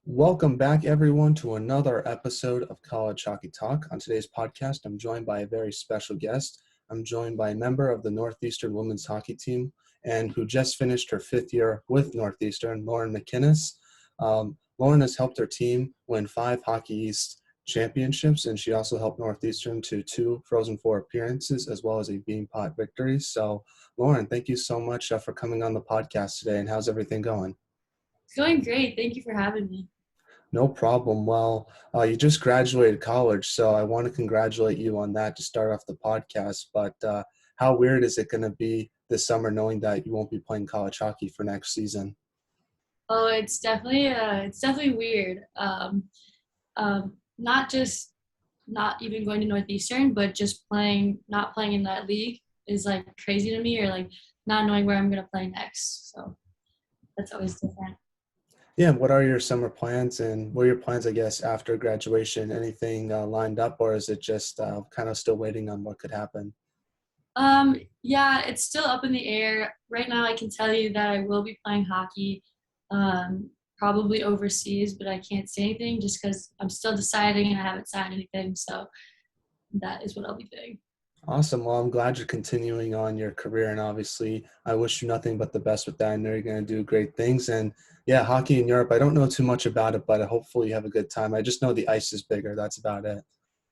Welcome back, everyone, to another episode of College Hockey Talk. On today's podcast, I'm joined by a very special guest. I'm joined by a member of the Northeastern women's hockey team and who just finished her fifth year with Northeastern, Lauren MacInnis. Lauren has helped her team win 5 Hockey East championships, and she also helped Northeastern to 2 Frozen Four appearances as well as a Bean Pot victory. So, Lauren, thank you so much for coming on the podcast today, and how's everything going? It's going great. Thank you for having me. No problem. Well, you just graduated college, so I want to congratulate you on that to start off the podcast. But how weird is it going to be this summer knowing that you won't be playing college hockey for next season? Oh, it's definitely weird. Not just not even going to Northeastern, but just not playing in that league is like crazy to me, or like not knowing where I'm gonna play next. So that's always different. Yeah, what are your summer plans and what are your plans, I guess, after graduation? Anything lined up, or is it just kind of still waiting on what could happen? Yeah, it's still up in the air. Right now, I can tell you that I will be playing hockey, probably overseas, but I can't say anything just because I'm still deciding and I haven't signed anything. So that is what I'll be doing. Awesome. Well, I'm glad you're continuing on your career, and obviously, I wish you nothing but the best with that. I know you're going to do great things. And yeah, hockey in Europe, I don't know too much about it, but hopefully you have a good time. I just know the ice is bigger. That's about it.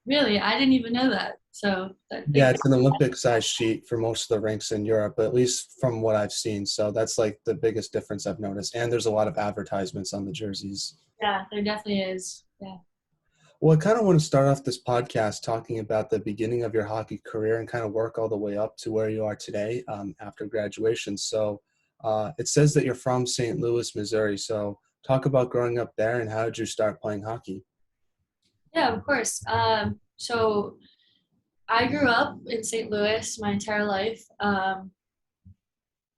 Really, I didn't even know that. Yeah, Thank you. it's an Olympic size sheet for most of the rinks in Europe, at least from what I've seen. So that's like the biggest difference I've noticed. And there's a lot of advertisements on the jerseys. Yeah, there definitely is. Yeah. Well, I kind of want to start off this podcast talking about the beginning of your hockey career and kind of work all the way up to where you are today after graduation. So it says that you're from St. Louis, Missouri. So talk about growing up there and how did you start playing hockey? Yeah, of course. So I grew up in St. Louis my entire life. The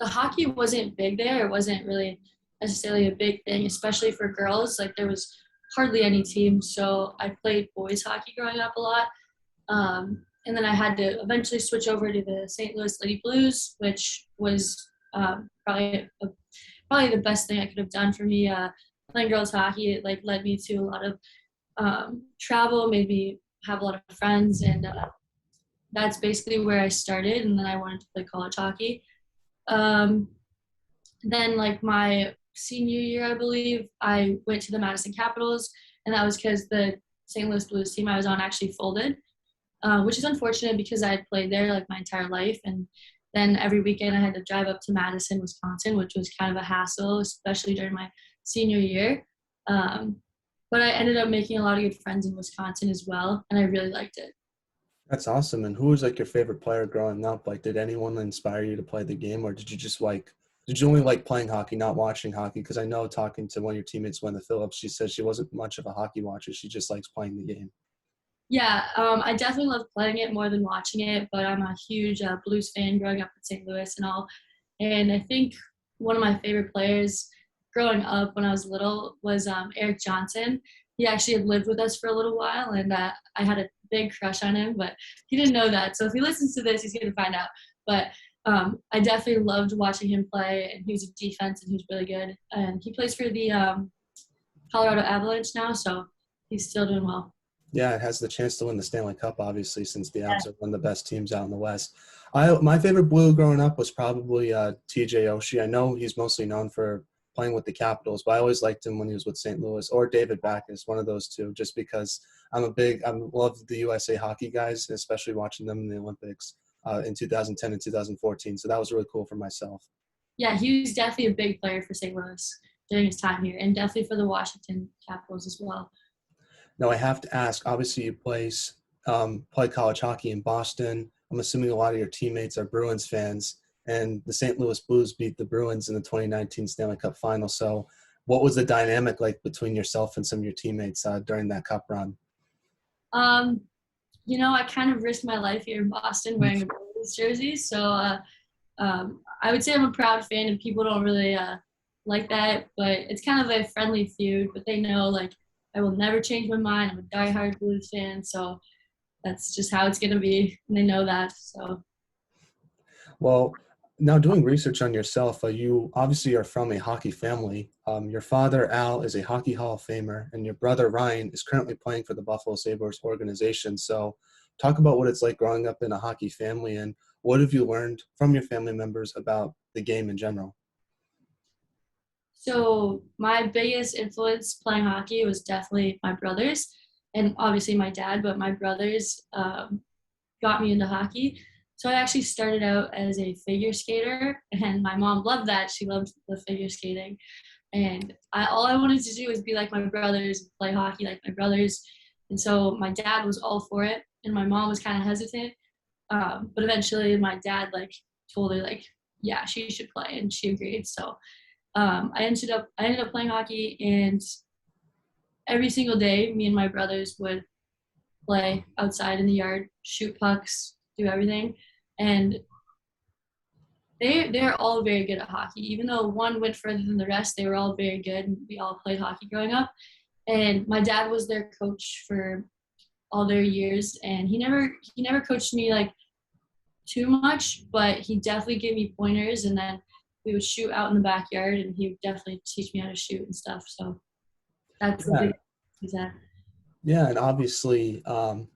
hockey wasn't big there. It wasn't really necessarily a big thing, especially for girls. Like there was hardly any teams. So I played boys hockey growing up a lot. And then I had to eventually switch over to the St. Louis Lady Blues, which was probably the best thing I could have done for me. Playing girls hockey, it like led me to a lot of travel, made me have a lot of friends, and that's basically where I started. And then I wanted to play college hockey. Um, then like my senior year, I believe, I went to the Madison Capitals, and that was because the St. Louis Blues team I was on actually folded, which is unfortunate because I had played there like my entire life. And then every weekend I had to drive up to Madison, Wisconsin, which was kind of a hassle, especially during my senior year. Um, but I ended up making a lot of good friends in Wisconsin as well, and I really liked it. That's awesome. And who was like your favorite player growing up? Like, did anyone inspire you to play the game, or did you just did you only like playing hockey, not watching hockey? Because I know talking to one of your teammates, Wendell Phillips, she said she wasn't much of a hockey watcher. She just likes playing the game. Yeah, I definitely love playing it more than watching it, but I'm a huge Blues fan growing up in St. Louis and all. And I think one of my favorite players growing up when I was little was Eric Johnson. He actually had lived with us for a little while, and I had a big crush on him, but he didn't know that. So if he listens to this, he's going to find out. But I definitely loved watching him play, and he was a defense, and he's really good. And he plays for the Colorado Avalanche now, so he's still doing well. Yeah, it has the chance to win the Stanley Cup, obviously, since the Yeah. Avs are one of the best teams out in the West. My favorite Blue growing up was probably TJ Oshie. I know he's mostly known for playing with the Capitals, but I always liked him when he was with St. Louis, or David Backes, one of those two, just because I love the USA hockey guys, especially watching them in the Olympics in 2010 and 2014. So that was really cool for myself. Yeah, he was definitely a big player for St. Louis during his time here, and definitely for the Washington Capitals as well. Now, I have to ask, obviously, play college hockey in Boston. I'm assuming a lot of your teammates are Bruins fans, and the St. Louis Blues beat the Bruins in the 2019 Stanley Cup final. So what was the dynamic like between yourself and some of your teammates during that cup run? Um, I kind of risked my life here in Boston wearing a Bruins jersey, so I would say I'm a proud fan, and people don't really like that, but it's kind of a friendly feud. But they know like I will never change my mind. I'm a diehard Blues fan, so that's just how it's gonna be, and they know that. So Well, Now, doing research on yourself, you obviously are from a hockey family. Your father, Al, is a Hockey Hall of Famer, and your brother, Ryan, is currently playing for the Buffalo Sabres organization. So, talk about what it's like growing up in a hockey family and what have you learned from your family members about the game in general? So my biggest influence playing hockey was definitely my brothers and obviously my dad, but my brothers got me into hockey. So I actually started out as a figure skater, and my mom loved that. She loved the figure skating, and all I wanted to do was be like my brothers, play hockey like my brothers. And so my dad was all for it, and my mom was kind of hesitant. But eventually, my dad like told her like, yeah, she should play, and she agreed. So I ended up playing hockey, and every single day, me and my brothers would play outside in the yard, shoot pucks, do everything, and they're all very good at hockey. Even though one went further than the rest, they were all very good, and we all played hockey growing up. And my dad was their coach for all their years, and he never coached me like too much, but he definitely gave me pointers, and then we would shoot out in the backyard, and he would definitely teach me how to shoot and stuff. So that's the Yeah, big he's at. yeah, and obviously,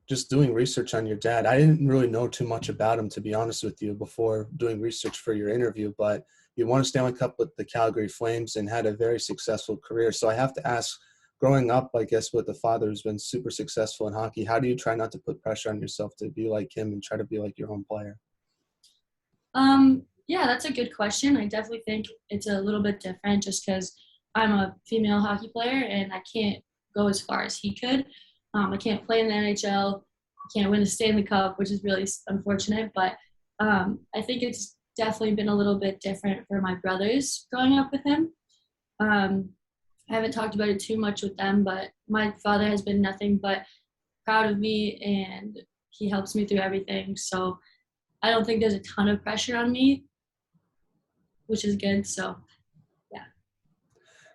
just doing research on your dad, I didn't really know too much about him, to be honest with you, before doing research for your interview, but you won a Stanley Cup with the Calgary Flames and had a very successful career. So I have to ask, growing up, I guess, with a father who's been super successful in hockey, how do you try not to put pressure on yourself to be like him and try to be like your own player? Yeah, that's a good question. I definitely think it's a little bit different just because I'm a female hockey player and I can't go as far as he could. I can't play in the NHL. I can't win a Stanley Cup, which is really unfortunate. But I think it's definitely been a little bit different for my brothers growing up with him. Um, I haven't talked about it too much with them, but my father has been nothing but proud of me and he helps me through everything. So I don't think there's a ton of pressure on me, which is good. So yeah.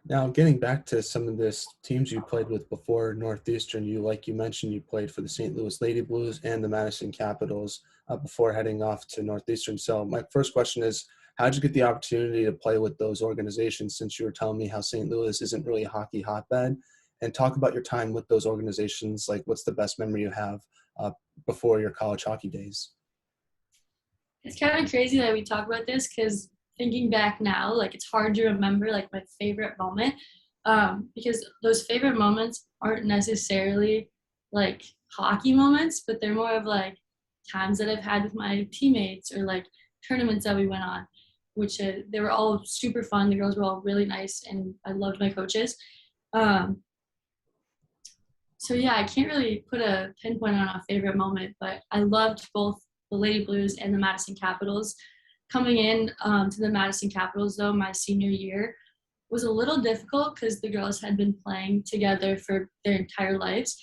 Now, getting back to some of this teams you played with before Northeastern, like you mentioned, you played for the St. Louis Lady Blues and the Madison Capitals before heading off to Northeastern. So my first question is, how did you get the opportunity to play with those organizations since you were telling me how St. Louis isn't really a hockey hotbed? And talk about your time with those organizations. Like, what's the best memory you have uh, before your college hockey days? It's kind of crazy that we talk about this because thinking back now, like it's hard to remember like my favorite moment because those favorite moments aren't necessarily like hockey moments, but they're more of like times that I've had with my teammates or like tournaments that we went on, which they were all super fun. The girls were all really nice, and I loved my coaches. Um, so yeah, I can't really put a pinpoint on a favorite moment, but I loved both the Lady Blues and the Madison Capitals. Coming in to the Madison Capitals, though, my senior year was a little difficult because the girls had been playing together for their entire lives.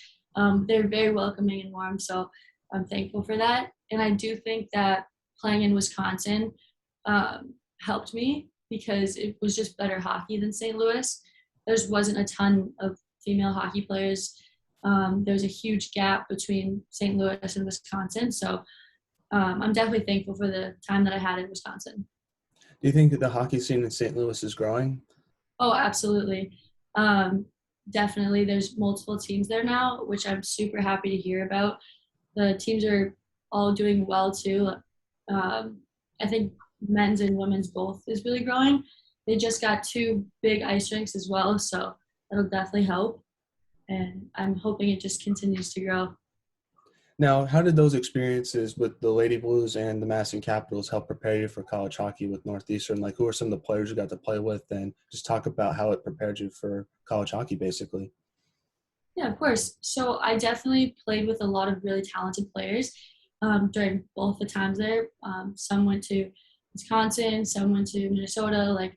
They're very welcoming and warm, so I'm thankful for that. And I do think that playing in Wisconsin helped me because it was just better hockey than St. Louis. There wasn't a ton of female hockey players. There's a huge gap between St. Louis and Wisconsin, so I'm definitely thankful for the time that I had in Wisconsin. Do you think that the hockey scene in St. Louis is growing? Oh, absolutely. Um, Definitely. There's multiple teams there now, which I'm super happy to hear about. The teams are all doing well too. I think men's and women's both is really growing. They just got two big ice rinks as well, so that'll definitely help. And I'm hoping it just continues to grow. Now, how did those experiences with the Lady Blues and the Madison Capitals help prepare you for college hockey with Northeastern? Like, who are some of the players you got to play with, and just talk about how it prepared you for college hockey, basically? Yeah, of course. So I definitely played with a lot of really talented players during both the times there. Some went to Wisconsin, some went to Minnesota, like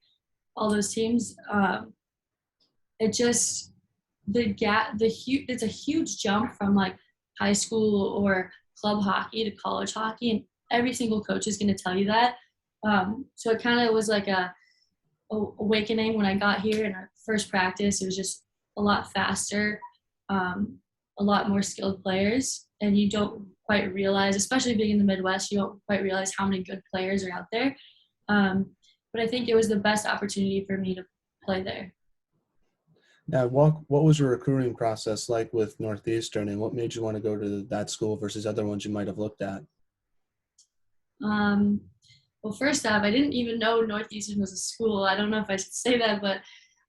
all those teams. It just it's a huge jump from like high school or club hockey to college hockey, and every single coach is going to tell you that. So it kind of was like a awakening when I got here in our first practice. It was just a lot faster, a lot more skilled players, and you don't quite realize, especially being in the Midwest, you don't quite realize how many good players are out there. But I think it was the best opportunity for me to play there. Now, what was your recruiting process like with Northeastern, and what made you want to go to that school versus other ones you might have looked at? Um, well, first off, I didn't even know Northeastern was a school. I don't know if I should say that, but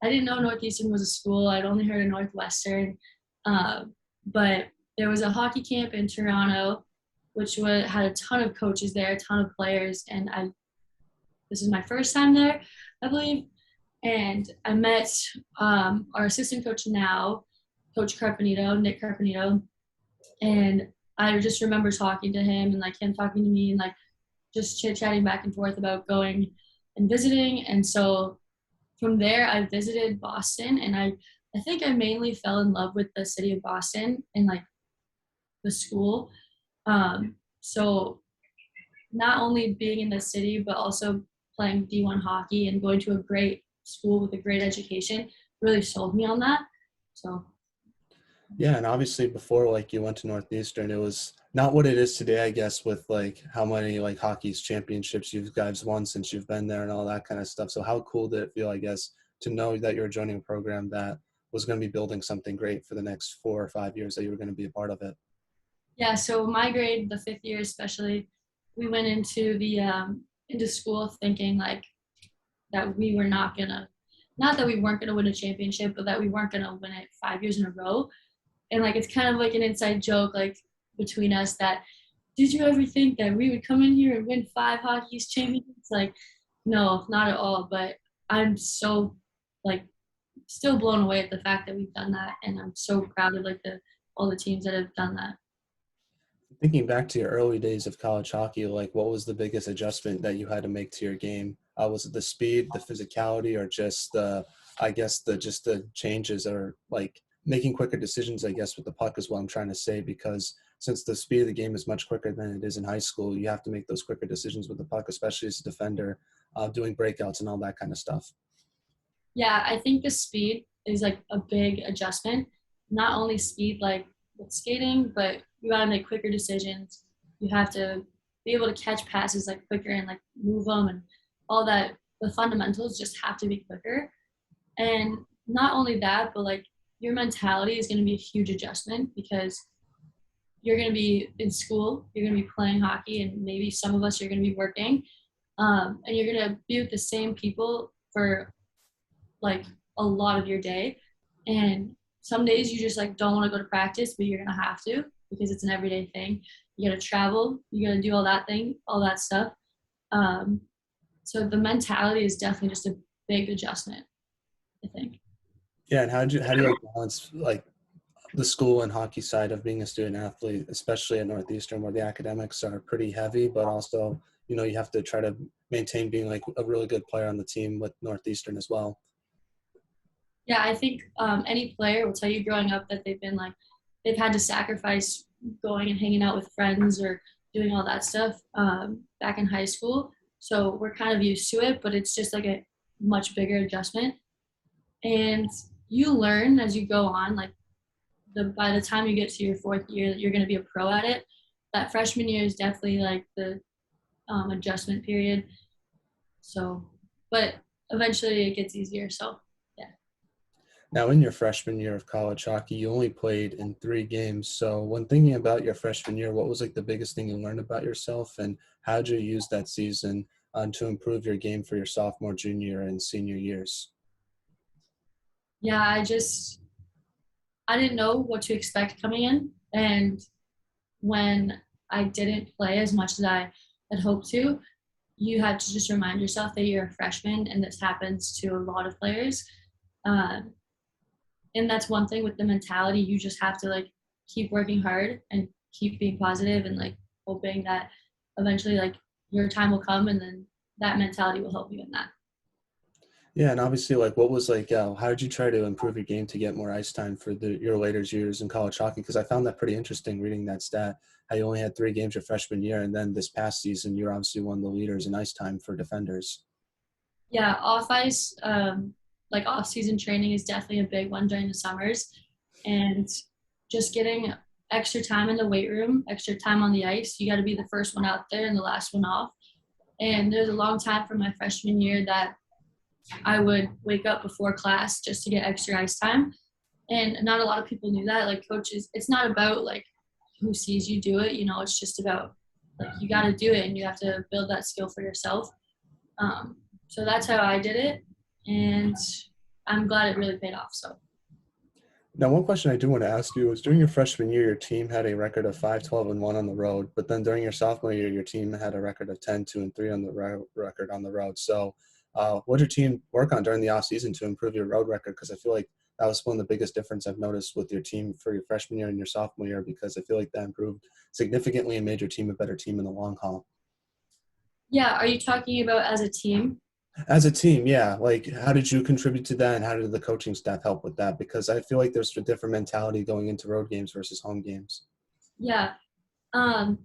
I didn't know Northeastern was a school. I'd only heard of Northwestern. Uh, but there was a hockey camp in Toronto, which had a ton of coaches there, a ton of players, and this is my first time there, I believe. And I met our assistant coach now, Coach Carpenito, Nick Carpenito, and I just remember talking to him and like him talking to me and like just chit chatting back and forth about going and visiting. And so from there, I visited Boston, and I think I mainly fell in love with the city of Boston and like the school. So not only being in the city, but also playing D1 hockey and going to a great school with a great education really sold me on that. So Yeah, and obviously before like you went to Northeastern, it was not what it is today, I guess, with like how many like hockey's championships you guys won since you've been there and all that kind of stuff. So how cool did it feel, I guess, to know that you were joining a program that was going to be building something great for the next 4 or 5 years that you were going to be a part of it? yeah, so my grade, the fifth year especially, we went into the into school thinking like that we were not gonna, not that we weren't gonna win a championship, but that we weren't gonna win it 5 years in a row. And like it's kind of like an inside joke like between us that did you ever think that we would come in here and win 5 hockey's championships? Like, no, not at all. But I'm so like still blown away at the fact that we've done that, and I'm so proud of like the all the teams that have done that. Thinking back to your early days of college hockey, like what was the biggest adjustment that you had to make to your game? Was it the speed, the physicality, or just I guess the changes or like making quicker decisions, I guess, with the puck is what I'm trying to say, because since the speed of the game is much quicker than it is in high school, you have to make those quicker decisions with the puck, especially as a defender, doing breakouts and all that kind of stuff. Yeah, I think the speed is like a big adjustment. Not only speed like with skating, but you gotta make quicker decisions. You have to be able to catch passes like quicker and like move them and all that. The fundamentals just have to be quicker. And not only that, but like your mentality is going to be a huge adjustment because you're going to be in school, you're going to be playing hockey, and maybe some of us you're going to be working, and you're going to be with the same people for like a lot of your day. And some days you just like don't want to go to practice, but you're gonna have to because it's an everyday thing. You gotta travel, you gotta do all that thing, all that stuff. Um, so the mentality is definitely just a big adjustment, I think. Yeah, and how do you like balance like the school and hockey side of being a student athlete, especially at Northeastern, where the academics are pretty heavy, but also, you have to try to maintain being like a really good player on the team with Northeastern as well. Yeah, I think any player will tell you growing up that they've been like they've had to sacrifice going and hanging out with friends or doing all that stuff back in high school. So we're kind of used to it, but it's just like a much bigger adjustment. And you learn as you go on. Like by the time you get to your fourth year, you're going to be a pro at it. That freshman year is definitely like the adjustment period. So, but eventually it gets easier. So yeah. Now, in your freshman year of college hockey, you only played in 3 games. So, when thinking about your freshman year, what was like the biggest thing you learned about yourself, and how did you use that season to improve your game for your sophomore, junior, and senior years? Yeah, I didn't know what to expect coming in, and when I didn't play as much as I had hoped to, you have to just remind yourself that you're a freshman, and this happens to a lot of players. Um, and that's one thing with the mentality. You just have to like keep working hard and keep being positive and like hoping that eventually like your time will come, and then that mentality will help you in that. Yeah, and obviously, like, what was like, how did you try to improve your game to get more ice time for your later years in college hockey? Because I found that pretty interesting reading that stat, how you only had 3 games your freshman year, and then this past season, you're obviously one of the leaders in ice time for defenders. Yeah, off ice, like off season training is definitely a big one during the summers, and just getting extra time in the weight room, extra time on the ice. You got to be the first one out there and the last one off. And there's a long time from my freshman year that I would wake up before class just to get extra ice time. And not a lot of people knew that. Like coaches, it's not about like who sees you do it. It's just about like you got to do it and you have to build that skill for yourself. So that's how I did it, and I'm glad it really paid off. So. Now, one question I do want to ask you is during your freshman year, your team had a record of 5-12-1 on the road, but then during your sophomore year, your team had a record of 10-2-3 on the record on the road. So what did your team work on during the offseason to improve your road record? Because I feel like that was one of the biggest difference I've noticed with your team for your freshman year and your sophomore year, because I feel like that improved significantly and made your team a better team in the long haul. Yeah, are you talking about as a team? As a team, yeah. Like, how did you contribute to that, and how did the coaching staff help with that? Because I feel like there's a different mentality going into road games versus home games. Yeah. Um,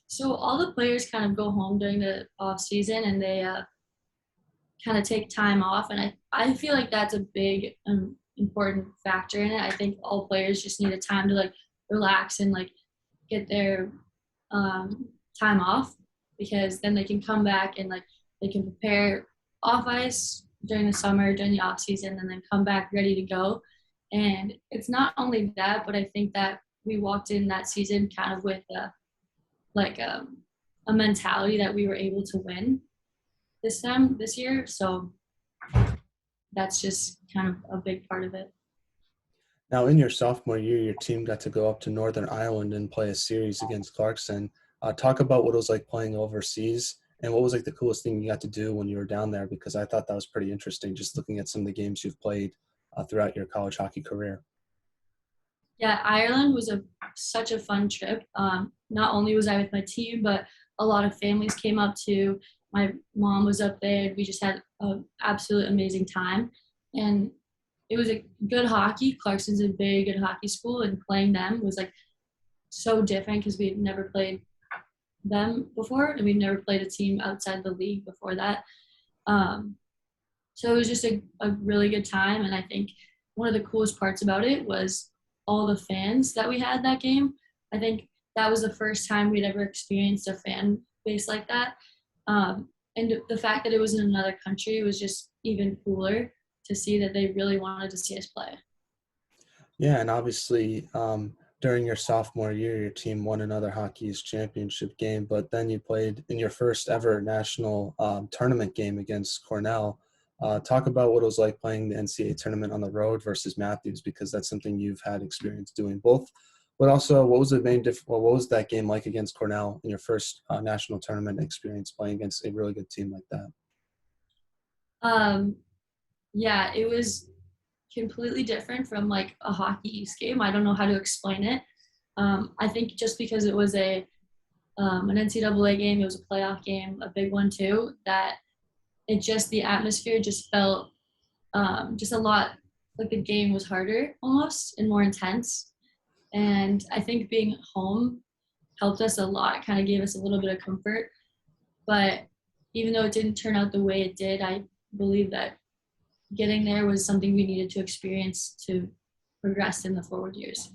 so all the players kind of go home during the off season and they kind of take time off, and I feel like that's a big important factor in it. I think all players just need a time to like relax and like get their time off, because then they can come back and like they can prepare off ice during the summer, during the off season, and then come back ready to go. And it's not only that, but I think that we walked in that season kind of with like a mentality that we were able to win this year. So that's just kind of a big part of it. Now, in your sophomore year, your team got to go up to Northern Ireland and play a series against Clarkson. Talk about what it was like playing overseas, and what was like the coolest thing you got to do when you were down there, because I thought that was pretty interesting just looking at some of the games you've played throughout your college hockey career. Yeah, Ireland was such a fun trip. Not only was I with my team, but a lot of families came up too. My mom was up there. We just had an absolute amazing time, and it was a good hockey. Clarkson's a very good hockey school, and playing them was like so different because we had never played them before, and we've never played a team outside the league before that. Um, so it was just a really good time, and I think one of the coolest parts about it was all the fans that we had that game. I think that was the first time we'd ever experienced a fan base like that. And the fact that it was in another country was just even cooler to see that they really wanted to see us play. Yeah, and obviously during your sophomore year, your team won another Hockey East championship game, but then you played in your first ever national tournament game against Cornell. Talk about what it was like playing the NCAA tournament on the road versus Matthews, because that's something you've had experience doing both. But also, what was the main what was that game like against Cornell in your first national tournament experience playing against a really good team like that? Um, yeah, it was completely different from like a Hockey East game. I don't know how to explain it. I think just because it was an NCAA game, it was a playoff game, a big one too, that the atmosphere just felt just a lot like the game was harder almost and more intense. And I think being home helped us a lot, kind of gave us a little bit of comfort. But even though it didn't turn out the way it did, I believe that getting there was something we needed to experience to progress in the forward years.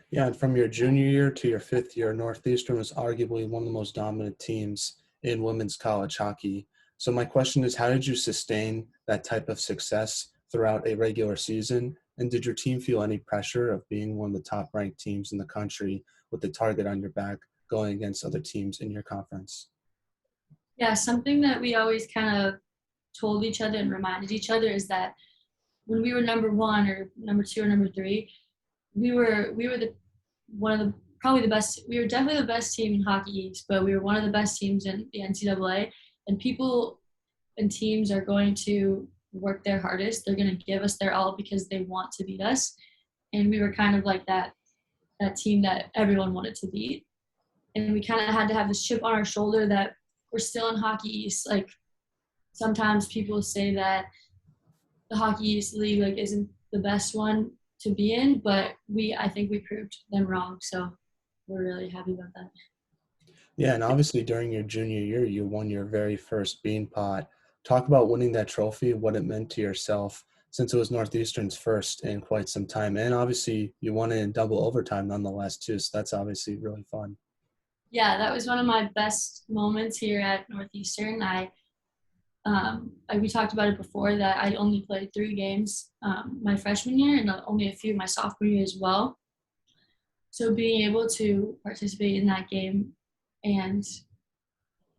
Yeah, and from your junior year to your fifth year, Northeastern was arguably one of the most dominant teams in women's college hockey. So my question is, how did you sustain that type of success throughout a regular season? And did your team feel any pressure of being one of the top ranked teams in the country with the target on your back going against other teams in your conference? Yeah, something that we always kind of told each other and reminded each other is that when we were number one or number two or number three, we were the one of the probably the best. We were definitely the best team in Hockey East, but we were one of the best teams in the NCAA. And people and teams are going to work their hardest. They're going to give us their all because they want to beat us. And we were kind of like that team that everyone wanted to beat. And we kind of had to have this chip on our shoulder that we're still in Hockey East. Like sometimes people say that the Hockey East League like isn't the best one to be in, but I think we proved them wrong. So we're really happy about that. Yeah, and obviously during your junior year, you won your very first Bean Pot. Talk about winning that trophy, what it meant to yourself, since it was Northeastern's first in quite some time. And obviously you won it in double overtime nonetheless too, so that's obviously really fun. Yeah, that was one of my best moments here at Northeastern. We talked about it before that I only played 3 games my freshman year and only a few my sophomore year as well. So being able to participate in that game and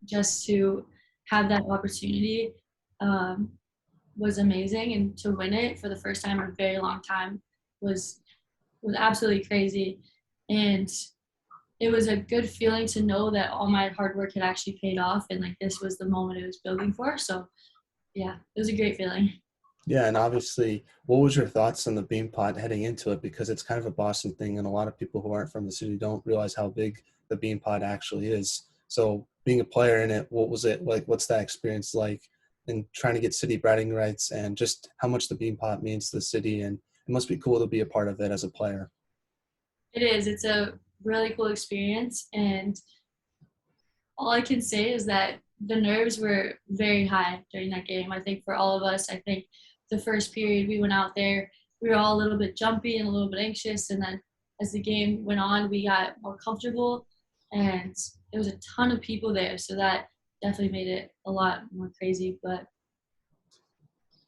just to have that opportunity um, was amazing, and to win it for the first time in a very long time was was absolutely crazy. And it was a good feeling to know that all my hard work had actually paid off, and like this was the moment it was building for. So yeah, it was a great feeling. Yeah, and obviously, what was your thoughts on the bean pot heading into it? Because it's kind of a Boston thing, and a lot of people who aren't from the city don't realize how big the bean pot actually is. So, being a player in it, what was it like? What's that experience like? And trying to get city bragging rights, and just how much the bean pot means to the city, and it must be cool to be a part of it as a player. It is. It's a really cool experience, and all I can say is that the nerves were very high during that game. I think for all of us, I think the first period we went out there, we were all a little bit jumpy and a little bit anxious, and then as the game went on, we got more comfortable, and there was a ton of people there, so that definitely made it a lot more crazy. But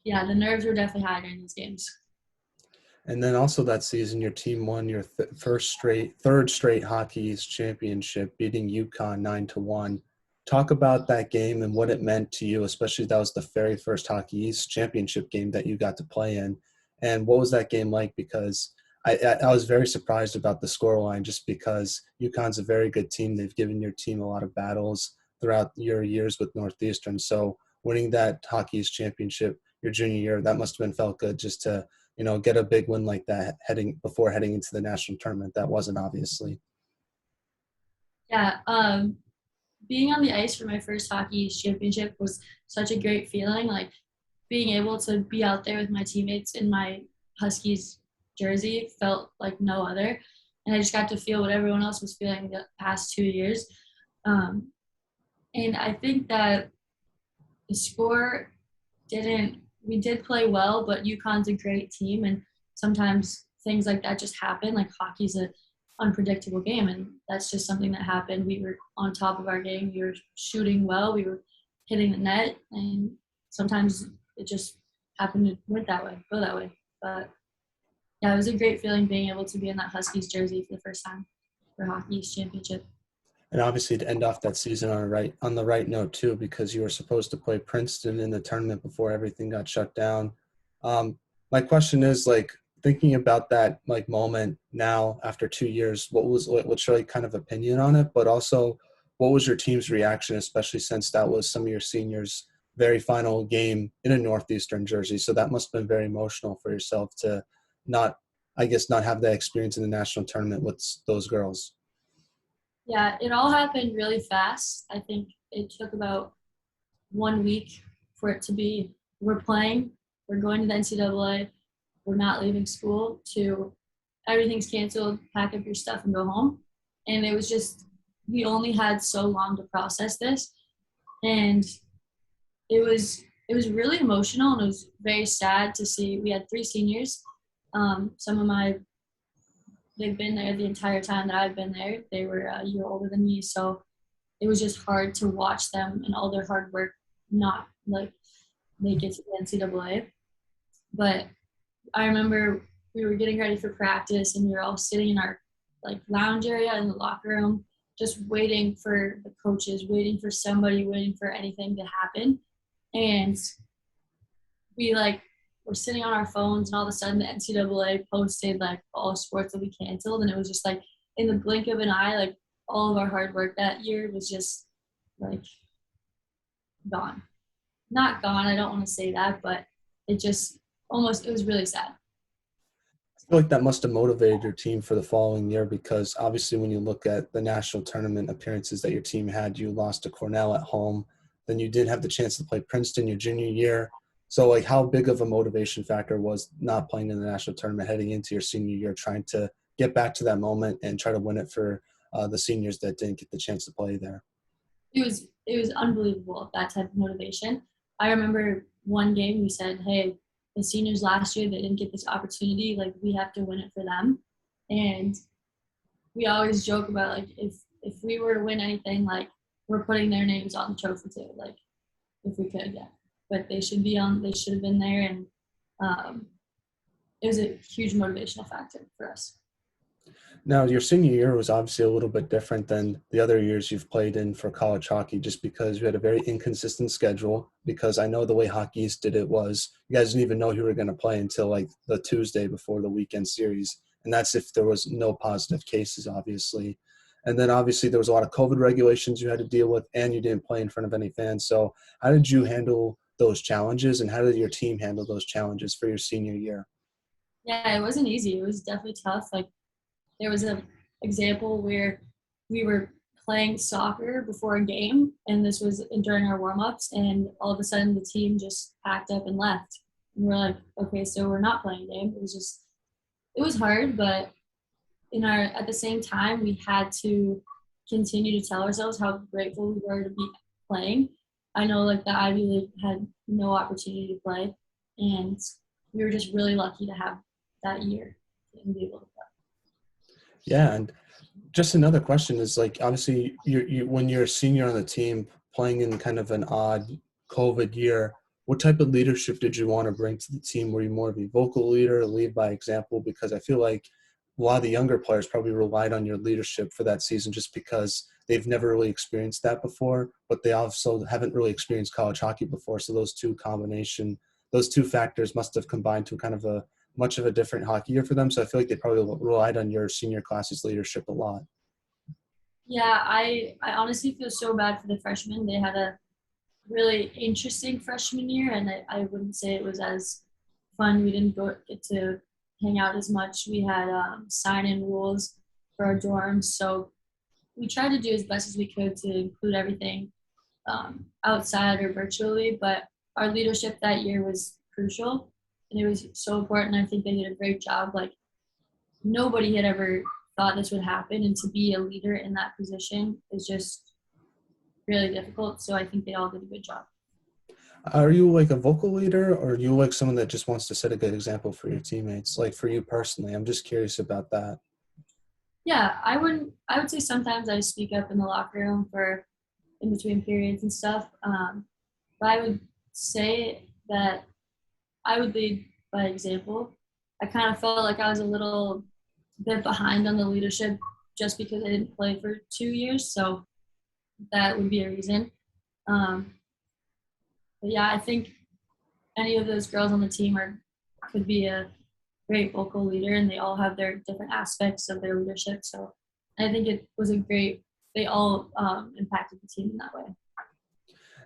yeah, the nerves were definitely high during these games. And then also that season, your team won your third straight Hockey East championship, beating UConn 9-1. Talk about that game and what it meant to you, especially that was the very first Hockey East championship game that you got to play in. And what was that game like? Because I was very surprised about the scoreline, just because UConn's a very good team. They've given your team a lot of battles throughout your years with Northeastern. So winning that Hockey East championship your junior year, that must have been felt good, just to get a big win like that heading into the national tournament. That wasn't obviously. Yeah, being on the ice for my first hockey championship was such a great feeling. Like being able to be out there with my teammates in my Huskies jersey felt like no other. And I just got to feel what everyone else was feeling the past 2 years. Um, and I think that the score didn't, we did play well, but UConn's a great team. And sometimes things like that just happen. Like hockey's an unpredictable game. And that's just something that happened. We were on top of our game. We were shooting well. We were hitting the net. And sometimes it just happened to go that way. But yeah, it was a great feeling being able to be in that Huskies jersey for the first time for Hockey's championship. And obviously to end off that season on the right note too, because you were supposed to play Princeton in the tournament before everything got shut down. My question is, like, thinking about that like moment now after 2 years, what's your like, kind of opinion on it? But also, what was your team's reaction, especially since that was some of your seniors' very final game in a Northeastern jersey? So that must have been very emotional for yourself to not, I guess, not have that experience in the national tournament with those girls. Yeah, it all happened really fast. I think it took about 1 week for it to be, we're playing, we're going to the NCAA, we're not leaving school, to everything's canceled, pack up your stuff and go home. And it was just, we only had so long to process this. And it was really emotional, and it was very sad to see. We had 3 seniors. Some of my They've been there the entire time that I've been there. They were a year older than me, so it was just hard to watch them and all their hard work not like make it to the NCAA. But I remember we were getting ready for practice, and we were all sitting in our like lounge area in the locker room, just waiting for the coaches, waiting for somebody, waiting for anything to happen. And we like were sitting on our phones, and all of a sudden the NCAA posted like all sports will be canceled, and it was just like in the blink of an eye, like all of our hard work that year was just like gone. Not gone, I don't want to say that, but it just it was really sad. I feel like that must have motivated your team for the following year, because obviously when you look at the national tournament appearances that your team had, you lost to Cornell at home. Then you did have the chance to play Princeton your junior year. So like how big of a motivation factor was not playing in the national tournament heading into your senior year, trying to get back to that moment and try to win it for the seniors that didn't get the chance to play there? It was unbelievable, that type of motivation. I remember one game we said, hey, the seniors last year, they didn't get this opportunity, like we have to win it for them. And we always joke about like if if we were to win anything, like we're putting their names on the trophy too, like if we could, yeah. But they should be on. They should have been there, and um, it was a huge motivational factor for us. Now, your senior year was obviously a little bit different than the other years you've played in for college hockey, just because you had a very inconsistent schedule. Because I know the way Hockey East did it was you guys didn't even know who were going to play until like the Tuesday before the weekend series, and that's if there was no positive cases, obviously. And then obviously there was a lot of COVID regulations you had to deal with, and you didn't play in front of any fans. So how did you handle those challenges, and how did your team handle those challenges for your senior year? Yeah, it wasn't easy. It was definitely tough. Like there was an example where we were playing soccer before a game, and this was during our warm-ups, and all of a sudden the team just packed up and left. And we're like, okay, so we're not playing a game. It was hard, but at the same time, we had to continue to tell ourselves how grateful we were to be playing. I know like the Ivy League had no opportunity to play, and we were just really lucky to have that year and be able to play. Yeah, and just another question is like obviously you when you're a senior on the team playing in kind of an odd COVID year, what type of leadership did you want to bring to the team? Were you more of a vocal leader, lead by example? Because I feel like a lot of the younger players probably relied on your leadership for that season just because they've never really experienced that before, but they also haven't really experienced college hockey before. So those two factors must have combined to kind of a much of a different hockey year for them. So I feel like they probably relied on your senior class's leadership a lot. Yeah, I honestly feel so bad for the freshmen. They had a really interesting freshman year, and I wouldn't say it was as fun. We didn't get to hang out as much. We had sign-in rules for our dorms, so we tried to do as best as we could to include everything outside or virtually. But our leadership that year was crucial, and it was so important. I think they did a great job. Like nobody had ever thought this would happen, and to be a leader in that position is just really difficult. So I think they all did a good job. Are you like a vocal leader, or are you like someone that just wants to set a good example for your teammates? Like for you personally, I'm just curious about that. Yeah, I would say sometimes I speak up in the locker room for in between periods and stuff. But I would say that I would lead by example. I kind of felt like I was a little bit behind on the leadership just because I didn't play for 2 years. So that would be a reason. Um, but yeah, I think any of those girls on the team could be a great vocal leader, and they all have their different aspects of their leadership. So I think it was they all impacted the team in that way.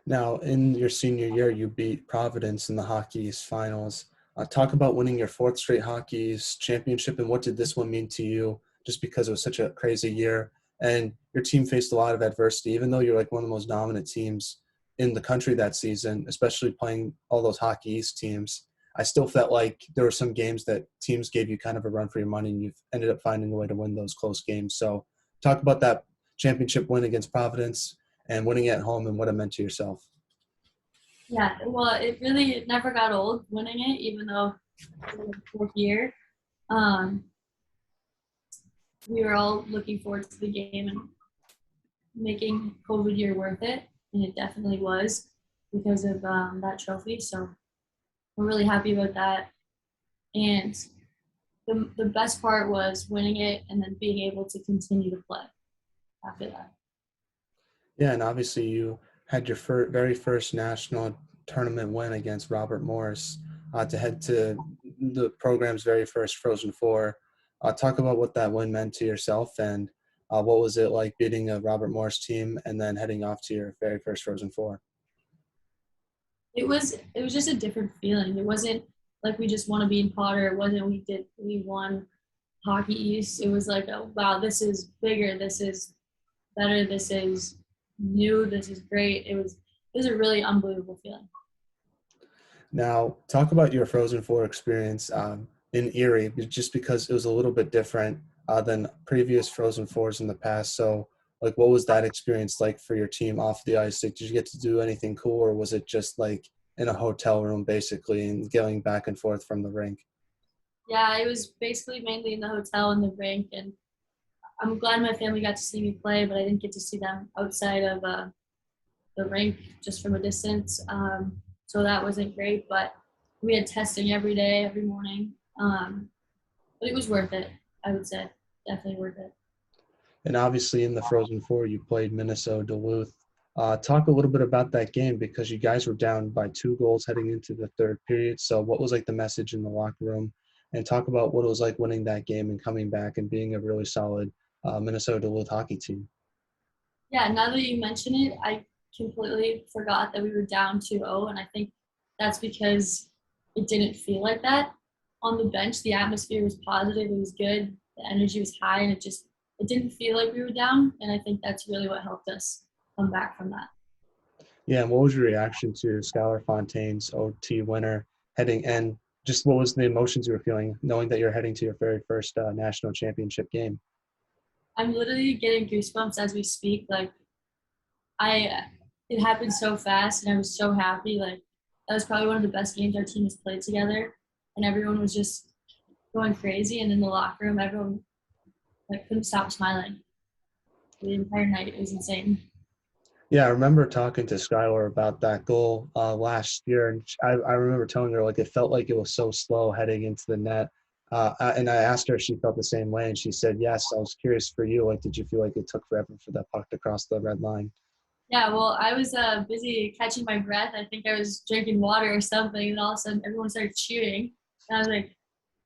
Now, in your senior year, you beat Providence in the Hockey East finals. Talk about winning your fourth straight Hockey East championship, and what did this one mean to you? Just because it was such a crazy year, and your team faced a lot of adversity, even though you're like one of the most dominant teams in the country that season, especially playing all those Hockey East teams. I still felt like there were some games that teams gave you kind of a run for your money, and you've ended up finding a way to win those close games. So, talk about that championship win against Providence and winning it at home and what it meant to yourself. Yeah, well, it never got old winning it, even though it was the fourth year. Um, we were all looking forward to the game and making COVID year worth it, and it definitely was because of that trophy. So we're really happy about that. And the best part was winning it and then being able to continue to play after that. Yeah, and obviously you had your very first national tournament win against Robert Morris to head to the program's very first Frozen Four. Talk about what that win meant to yourself, and what was it like beating a Robert Morris team and then heading off to your very first Frozen Four? It was just a different feeling. It wasn't like we just won a bean Potter. It wasn't we won Hockey East. It was like, oh, wow, this is bigger. This is better. This is new. This is great. It was a really unbelievable feeling. Now, talk about your Frozen Four experience in Erie, just because it was a little bit different than previous Frozen Fours in the past. So, like, what was that experience like for your team off the ice? Like, did you get to do anything cool, or was it just like in a hotel room basically and going back and forth from the rink? Yeah, it was basically mainly in the hotel and the rink, and I'm glad my family got to see me play, but I didn't get to see them outside of the rink just from a distance. So that wasn't great, but we had testing every day, every morning. But it was worth it, I would say. Definitely worth it. And obviously in the Frozen Four, you played Minnesota Duluth. Talk a little bit about that game because you guys were down by 2 goals heading into the third period. So what was like the message in the locker room? And talk about what it was like winning that game and coming back and being a really solid Minnesota Duluth hockey team. Yeah, now that you mention it, I completely forgot that we were down 2-0, and I think that's because it didn't feel like that on the bench. The atmosphere was positive, it was good, the energy was high, and it didn't feel like we were down, and I think that's really what helped us come back from that. Yeah, and what was your reaction to Skylar Fontaine's OT winner heading and just what was the emotions you were feeling knowing that you're heading to your very first national championship game? I'm literally getting goosebumps as we speak. Like I it happened so fast and I was so happy. Like that was probably one of the best games our team has played together. And everyone was just going crazy, and in the locker room everyone like couldn't stop smiling the entire night. It was insane. Yeah, I remember talking to Skylar about that goal last year, and I remember telling her like it felt like it was so slow heading into the net. And I asked her if she felt the same way, and she said yes. I was curious for you, like, did you feel like it took forever for that puck to cross the red line? Yeah, well, I was busy catching my breath. I think I was drinking water or something, and all of a sudden everyone started cheering. And I was like,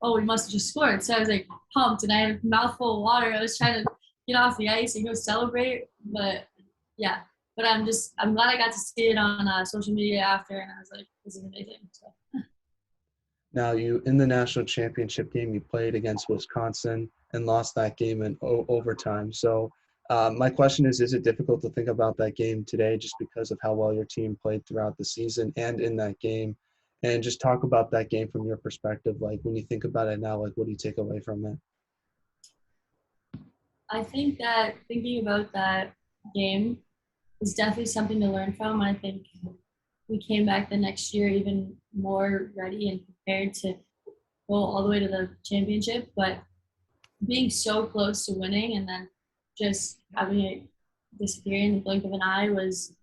oh, we must have just scored. So I was like pumped, and I had a mouthful of water. I was trying to get off the ice and go celebrate. But yeah, but I'm glad I got to see it on social media after, and I was like, this is amazing. So. Now, you in the national championship game, you played against Wisconsin and lost that game in overtime. So, my question is it difficult to think about that game today just because of how well your team played throughout the season and in that game? And just talk about that game from your perspective. Like, when you think about it now, like, what do you take away from it? I think that thinking about that game is definitely something to learn from. I think we came back the next year even more ready and prepared to go all the way to the championship. But being so close to winning and then just having it disappear in the blink of an eye was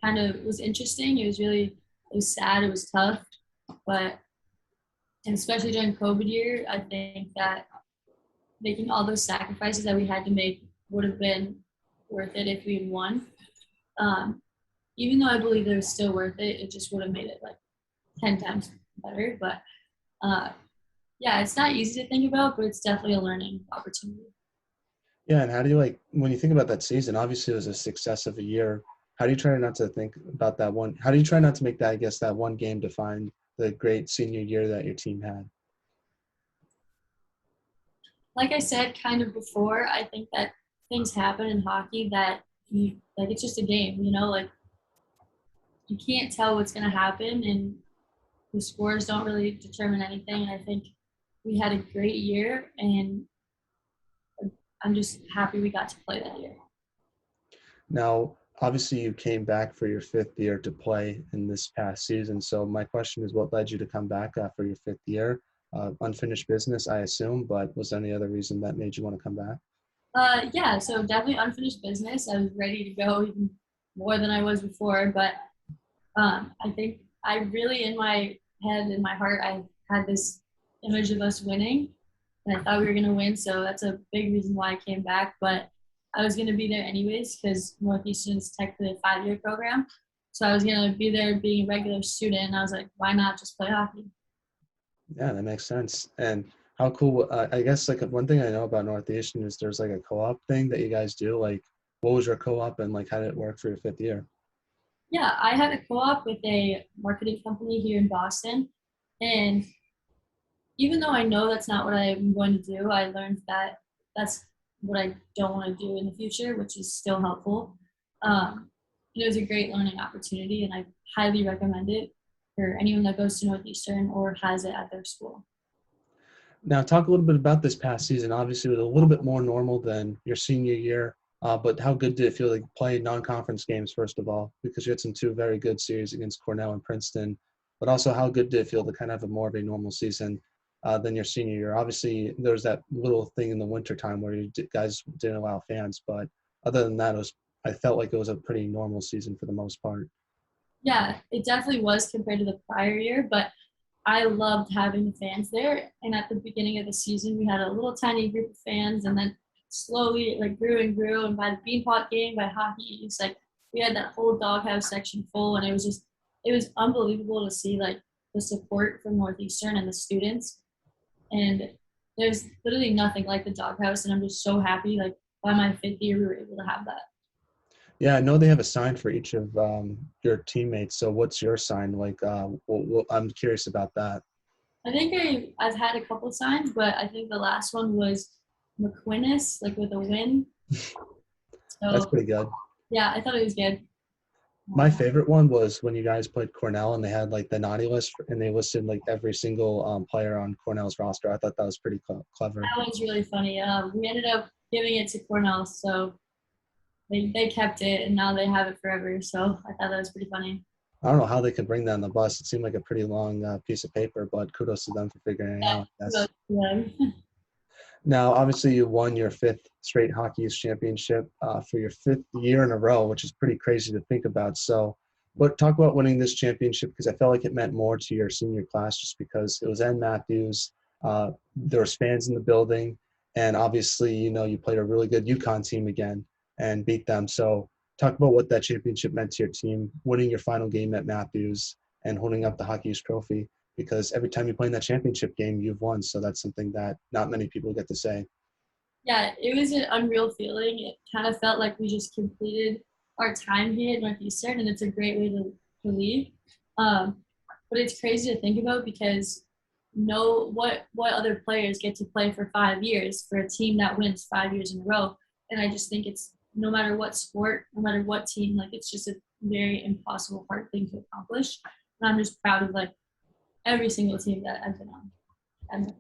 interesting. It was sad, it was tough, but and especially during COVID year, I think that making all those sacrifices that we had to make would have been worth it if we had won. Um, Even though I believe it was still worth it, it just would have made it like 10 times better. But uh, yeah, it's not easy to think about, but it's definitely a learning opportunity. Yeah, and how do you like when you think about that season? Obviously, it was a success of a year. How do you try not to think about that one? How do you try not to make that, I guess, that one game define the great senior year that your team had? Like I said kind of before, I think that things happen in hockey that you like it's just a game, like you can't tell what's gonna happen and the scores don't really determine anything. And I think we had a great year and I'm just happy we got to play that year. Now, obviously, you came back for your fifth year to play in this past season. So my question is, what led you to come back for your fifth year? Unfinished business, I assume, but was there any other reason that made you want to come back? Yeah, so definitely unfinished business. I was ready to go even more than I was before, but I think I really, in my head, in my heart, I had this image of us winning, and I thought we were going to win. So that's a big reason why I came back. But I was going to be there anyways because Northeastern is technically a 5-year program. So I was going to be there being a regular student. And I was like, why not just play hockey? Yeah, that makes sense. And how cool, I guess, like one thing I know about Northeastern is there's like a co-op thing that you guys do. Like, what was your co-op and like how did it work for your fifth year? Yeah, I had a co-op with a marketing company here in Boston. And even though I know that's not what I'm going to do, I learned that that's what I don't want to do in the future, which is still helpful. It was a great learning opportunity, and I highly recommend it for anyone that goes to Northeastern or has it at their school. Now, talk a little bit about this past season. Obviously, it was a little bit more normal than your senior year, but how good did it feel to play non-conference games, first of all, because you had some two very good series against Cornell and Princeton, but also how good did it feel to kind of have a more of a normal season than your senior year. Obviously, there's that little thing in the wintertime where guys didn't allow fans, but other than that, I felt like it was a pretty normal season for the most part. Yeah, it definitely was compared to the prior year, but I loved having the fans there. And at the beginning of the season, we had a little tiny group of fans, and then slowly it like grew and grew. And by the Beanpot game, by hockey, it's like we had that whole doghouse section full, and it was unbelievable to see like the support from Northeastern and the students. And there's literally nothing like the doghouse, and I'm just so happy. Like by my fifth year, we were able to have that. Yeah, I know they have a sign for each of your teammates. So what's your sign? Like, I'm curious about that. I think I've had a couple signs, but I think the last one was MacInnis, like with a win. That's So pretty good. yeah, I thought it was good. My Um, favorite one was when you guys played Cornell and they had like the naughty list and they listed like every single player on Cornell's roster. I thought that was pretty clever. that one's really funny. We ended up giving it to Cornell, so they kept it, and now they have it forever. So I thought that was pretty funny. I don't know how they could bring that on the bus. It seemed like a pretty long piece of paper, but kudos to them for figuring it Yeah, out. Yes. kudos to them. Now, obviously, you won your fifth straight Hockey East championship for your fifth year in a row, which is pretty crazy to think about. So, but talk about winning this championship because I felt like it meant more to your senior class just because it was Ed Matthews. There was fans in the building, and obviously, you played a really good UConn team again and beat them. So, talk about what that championship meant to your team, winning your final game at Matthews and holding up the Hockey East trophy because every time you play in that championship game, you've won. So that's something that not many people get to say. Yeah, it was an unreal feeling. It kind of felt like we just completed our time here at Northeastern, and it's a great way to leave. Um, but it's crazy to think about because what other players get to play for 5 years for a team that wins 5 years in a row. And I just think it's no matter what sport, no matter what team, like it's just a very impossible hard thing to accomplish. And I'm just proud of like every single team that I've been on.